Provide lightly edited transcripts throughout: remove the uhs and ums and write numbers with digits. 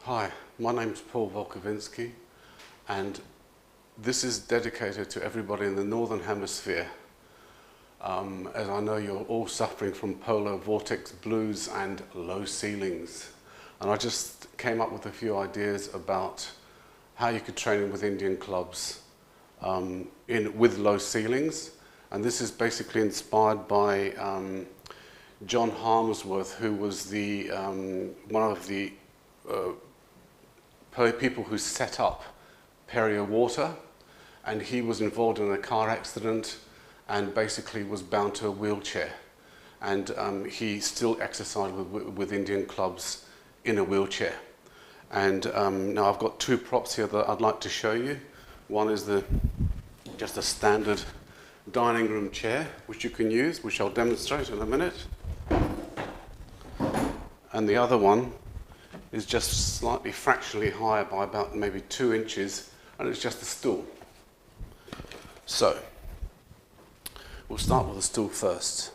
Hi, my name's Paul Wolkowinski, and this is dedicated to everybody in the Northern Hemisphere, as I know you're all suffering from polar vortex blues and low ceilings. And I just came up with a few ideas about how you could train with Indian clubs with low ceilings. And this is basically inspired by John Harmsworth, who was the one of the people who set up Perrier Water, and he was involved in a car accident and basically was bound to a wheelchair, and he still exercised with Indian clubs in a wheelchair. And now I've got two props here that I'd like to show you. One is just a standard dining room chair which you can use, which I'll demonstrate in a minute, and the other one is just slightly fractionally higher by about maybe 2 inches, and it's just a stool. So we'll start with the stool first.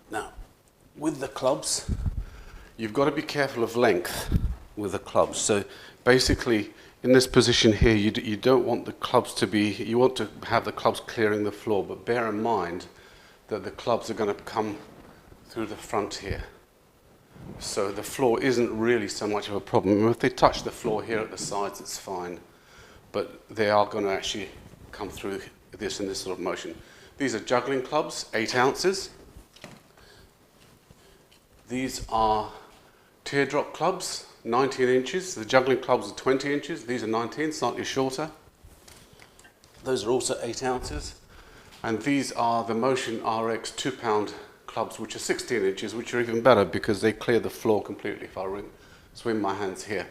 Now, with the clubs, you've got to be careful of length with the clubs. So basically, in this position here, you don't want the clubs to be, you want to have the clubs clearing the floor, but bear in mind that the clubs are going to come through the front here. So the floor isn't really so much of a problem. If they touch the floor here at the sides, it's fine. But they are going to actually come through this in this sort of motion. These are juggling clubs, 8 ounces. These are teardrop clubs, 19 inches. The juggling clubs are 20 inches. These are 19, slightly shorter. Those are also 8 ounces. And these are the Motion RX 2-pound clubs, which are 16 inches, which are even better because they clear the floor completely if I swing my hands here.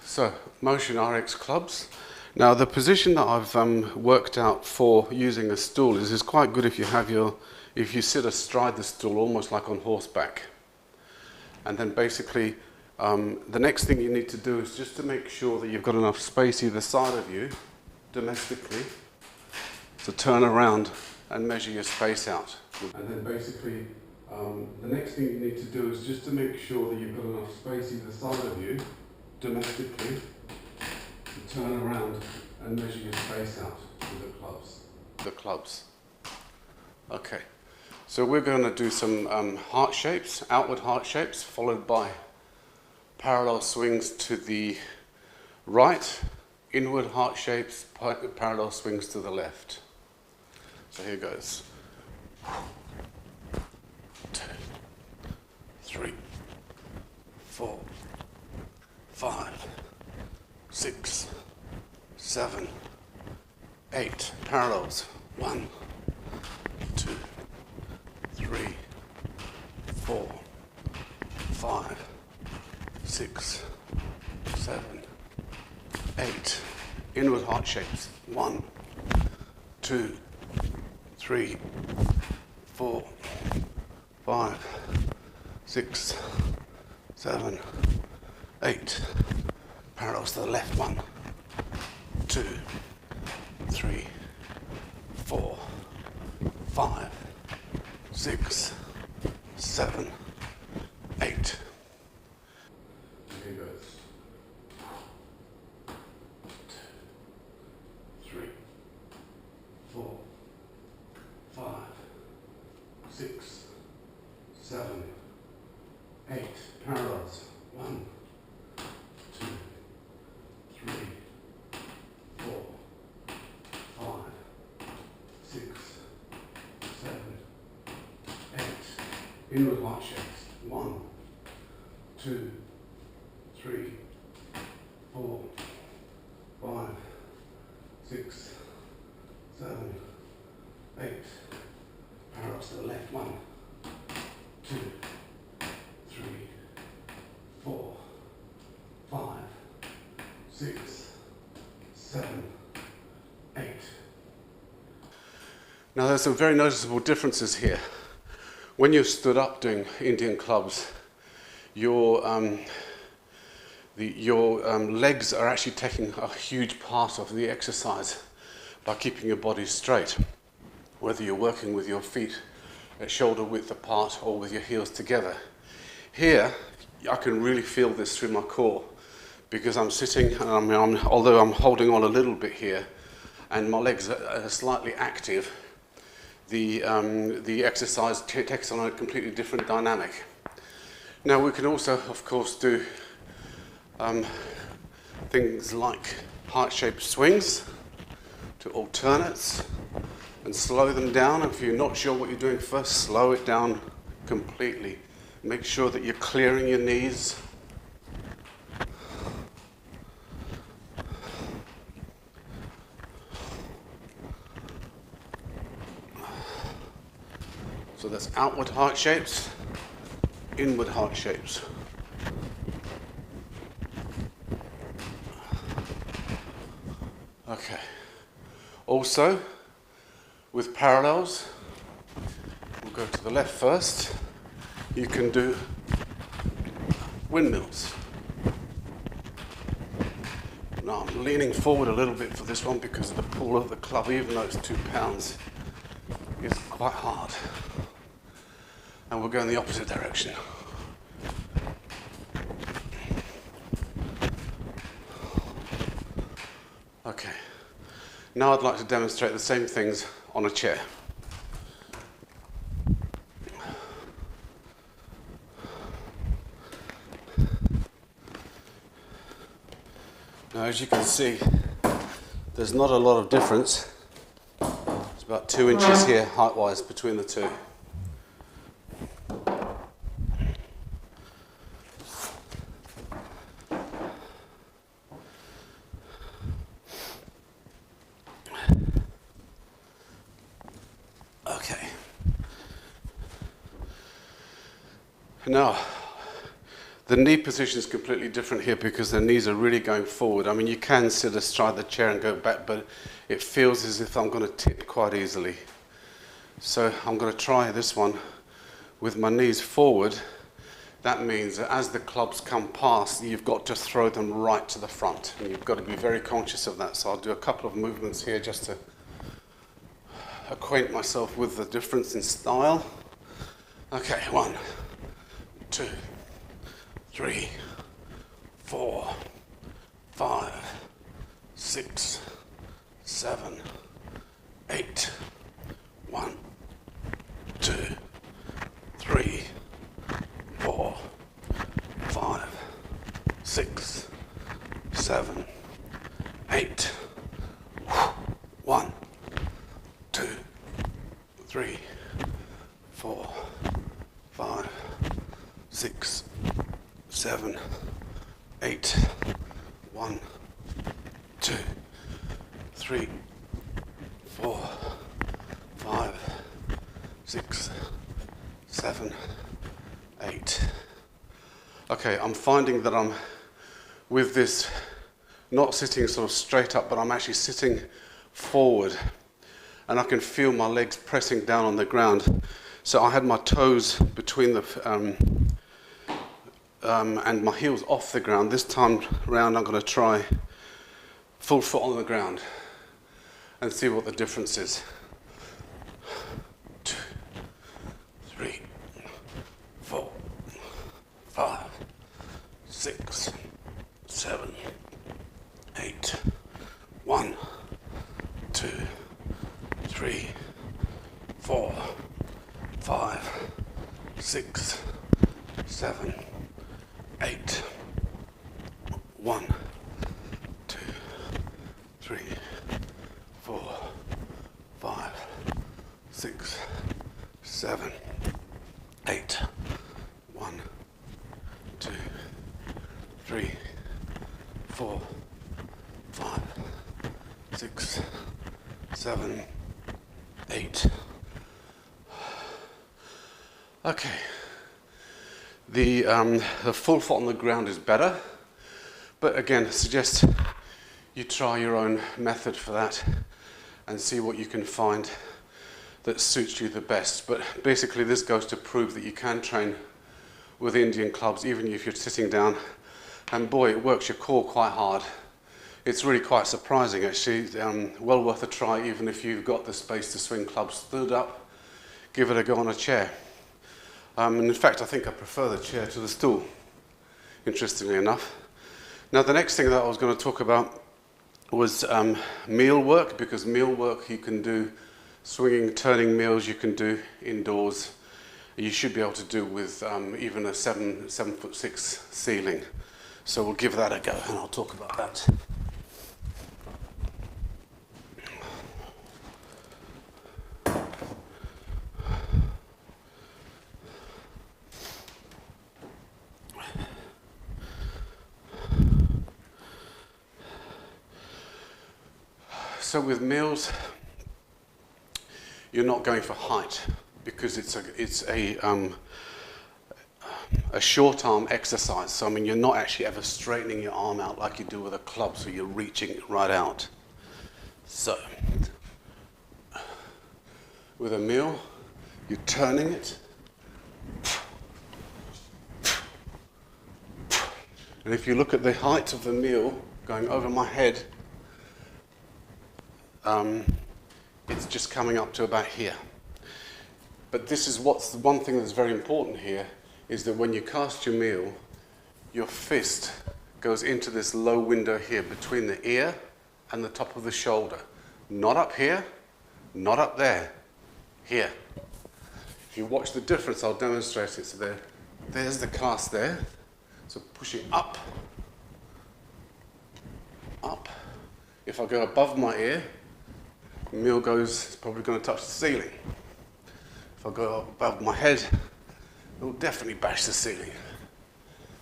So, Motion RX clubs. Now, the position that I've worked out for using a stool is quite good if you sit astride the stool, almost like on horseback. And then basically, the next thing you need to do is just to make sure that you've got enough space either side of you, domestically, to turn around and measure your space out. And then basically, the next thing you need to do is just to make sure that you've got enough space either side of you, domestically, to turn around and measure your space out with the clubs. Okay, so we're going to do some heart shapes, outward heart shapes, followed by parallel swings to the right, inward heart shapes, parallel swings to the left. So here goes. 2, 3, 4, 5, 6, 7, 8. Parallels. 1, 2, 3, 4, 5, 6, 7, 8. Inward heart shapes. 1, 2, 3, 4, 5, 6, 7, 8. Parallels to the left. 1, 2, 3, 4, 5, 6, 7, 8. Here goes. 2, 3, 4, 5, 6, 7, 8. Parallels. 1, 2, 3, 4, 5, 6, 7, 8. Inward heart shapes. 1, 2, 3, 4, 5, 6, 7, 8. Parallels to the left. 1, 2, 3, 4, 5, 6, 7, 8. Now there's some very noticeable differences here. When you're stood up doing Indian clubs, your legs are actually taking a huge part of the exercise by keeping your body straight. Whether you're working with your feet at shoulder width apart or with your heels together. Here, I can really feel this through my core because I'm sitting, and although I'm holding on a little bit here and my legs are slightly active, the exercise takes on a completely different dynamic. Now we can also, of course, do things like heart-shaped swings to alternates and slow them down. If you're not sure what you're doing first, slow it down completely. Make sure that you're clearing your knees. So that's outward heart shapes, inward heart shapes. Okay. Also, with parallels, we'll go to the left first. You can do windmills. Now I'm leaning forward a little bit for this one because of the pull of the club, even though it's 2 pounds, it's quite hard. And we'll go in the opposite direction. Okay. Now I'd like to demonstrate the same things on a chair. Now, as you can see, there's not a lot of difference. It's about 2 inches here, height-wise, between the two. Okay. Now, the knee position is completely different here because the knees are really going forward. I mean, you can sit astride the chair and go back, but it feels as if I'm going to tip quite easily. So I'm going to try this one with my knees forward. That means that as the clubs come past, you've got to throw them right to the front. And you've got to be very conscious of that. So I'll do a couple of movements here just to acquaint myself with the difference in style. Okay, 1, 2, 3, 4, 5, 6, 7, 8. 1, 2, 3, 4, 5, 6, 7, 8. 1, 2, 3, 4, 5, 6, 7, 8. 1, 2, 3, 4, 5, 6, 7, 8. Okay, I'm finding that I'm with this not sitting sort of straight up, but I'm actually sitting forward, and I can feel my legs pressing down on the ground. So I had my toes between the and my heels off the ground. This time round I'm going to try full foot on the ground and see what the difference is. 2, 3, 4, 5, 6, 7, 8. 1, 2, 3, 4, 5, 6, 7, 8. 1, 2, 3, 4, 5, 6, 7, 8. 1, 2, 3, 4, 5, 6, 7, 8. Okay. The full foot on the ground is better, but again, I suggest you try your own method for that and see what you can find that suits you the best. But basically this goes to prove that you can train with Indian clubs even if you're sitting down, and boy, it works your core quite hard. It's really quite surprising actually, well worth a try even if you've got the space to swing clubs stood up. give it a go on a chair. And in fact, I think I prefer the chair to the stool, interestingly enough. Now, the next thing that I was going to talk about was meal work, because meal work you can do, swinging, turning meals you can do indoors. You should be able to do with even a 7'6" ceiling. So we'll give that a go, and I'll talk about that. So with meals, you're not going for height because it's a short arm exercise. So I mean, you're not actually ever straightening your arm out like you do with a club, so you're reaching it right out. So with a meal, you're turning it, and if you look at the height of the meal going over my head, it's just coming up to about here. But this is what's the one thing that's very important here, is that when you cast your meal, your fist goes into this low window here between the ear and the top of the shoulder. Not up here, not up there, here. If you watch the difference, I'll demonstrate it. So there's the cast there. So pushing up, up. If I go above my ear, the meal goes, it's probably going to touch the ceiling. If I go up above my head, it will definitely bash the ceiling.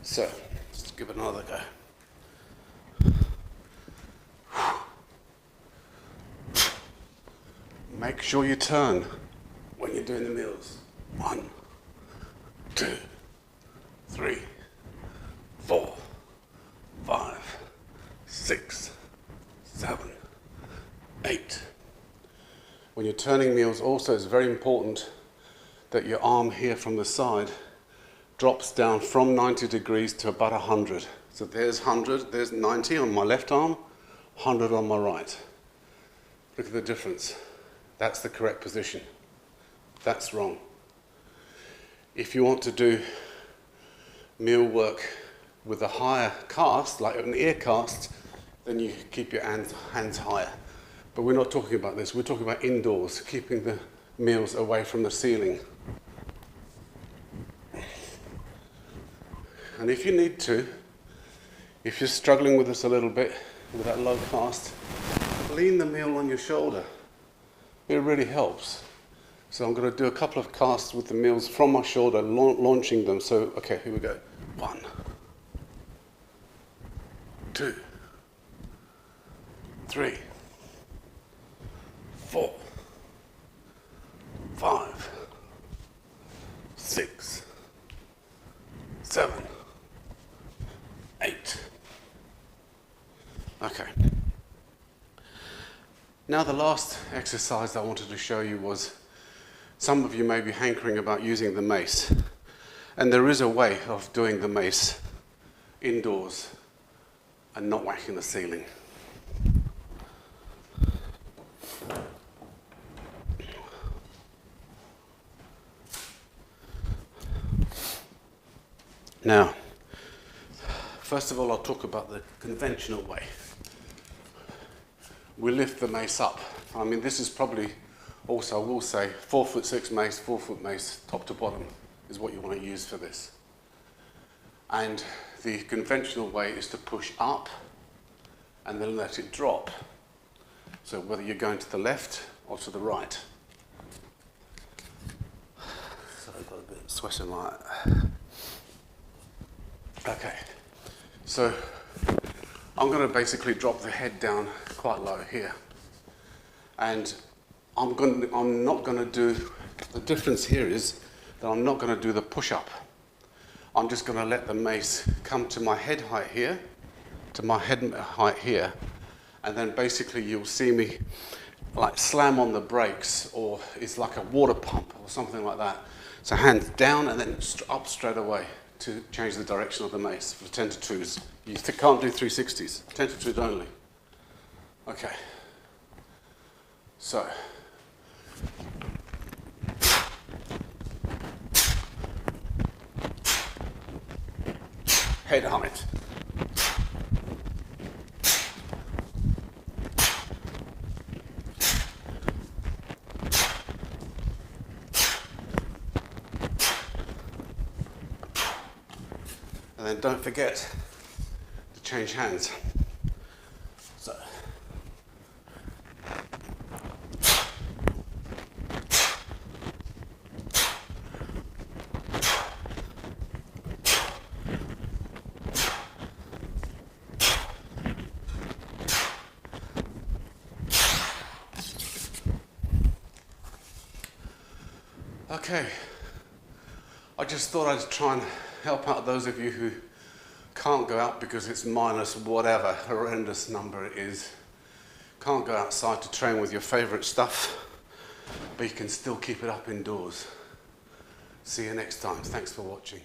So, let's give it another go. Make sure you turn when you're doing the meals. 1, 2, 3, 4, 5, 6, 7, 8. When you're turning meals also, it's very important that your arm here from the side drops down from 90 degrees to about 100. So there's 100, there's 90 on my left arm, 100 on my right. Look at the difference. That's the correct position. That's wrong. If you want to do meal work with a higher cast, like an ear cast, then you keep your hands higher. But we're not talking about this. We're talking about indoors, keeping the meals away from the ceiling. And if you need to, if you're struggling with this a little bit, with that low cast, lean the meal on your shoulder. It really helps. So I'm going to do a couple of casts with the meals from my shoulder, launching them. So, okay, here we go. 1, 2, 3, 4, 5, 6, 7, 8. Okay. Now the last exercise I wanted to show you was, some of you may be hankering about using the mace. And there is a way of doing the mace indoors and not whacking the ceiling. Now, first of all, I'll talk about the conventional way. We lift the mace up. I mean, this is probably also, I will say, 4'6" mace, 4-foot mace, top to bottom, is what you want to use for this. And the conventional way is to push up and then let it drop. So whether you're going to the left or to the right. So I've got a bit of sweat in my eye. Okay, so I'm going to basically drop the head down quite low here. And I'm not going to do, the difference here is that I'm not going to do the push-up. I'm just going to let the mace come to my head height here, and then basically you'll see me like slam on the brakes, or it's like a water pump or something like that. So hands down and then up straight away to change the direction of the mace for 10 to 2s. You can't do 360s, 10 to 2s only. Okay. So, head height. And then don't forget to change hands. So. Okay, I just thought I'd try and help out those of you who can't go out because it's minus whatever horrendous number it is. Can't go outside to train with your favourite stuff, but you can still keep it up indoors. See you next time. Thanks for watching.